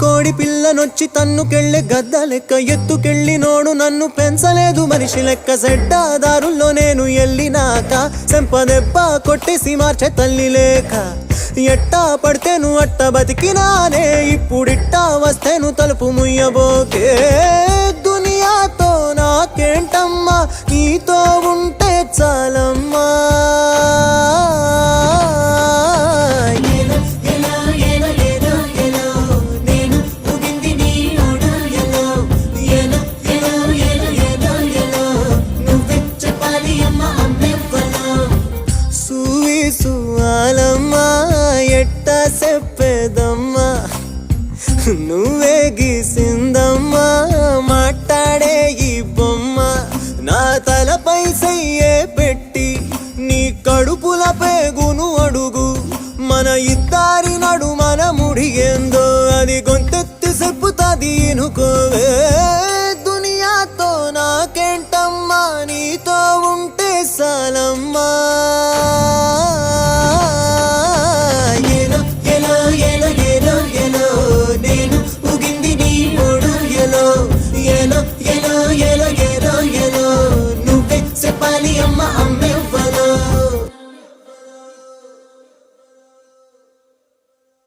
కోడి పిల్లనొచ్చి తన్నుకెళ్ళే గద్ద లెక్క ఎత్తుకెళ్ళి నోడు నన్ను పెంచలేదు మనిషి లెక్క సెడ్డాదారుల్లో నేను ఎల్లినాక సెంపదెబ్బ కొట్టేసి మార్చే తల్లి లేక ఎట్టా పడితేను అట్ట బతికినానే ఇప్పుడిట్టా వస్తేను తలుపు ముయ్యబోకే దునియాతో నాకేంటమ్మా నీతో ఉంటే చాలమ్మా ఎట్ట చెప్పేదమ్మా నువ్వే గీసిందమ్మా మాట్లాడే ఈ బొమ్మ నా తలపై సయ్యే పెట్టి నీ కడుపుల పేగును అడుగు మన ఇద్దరి నడు మన ముడిగేందో అది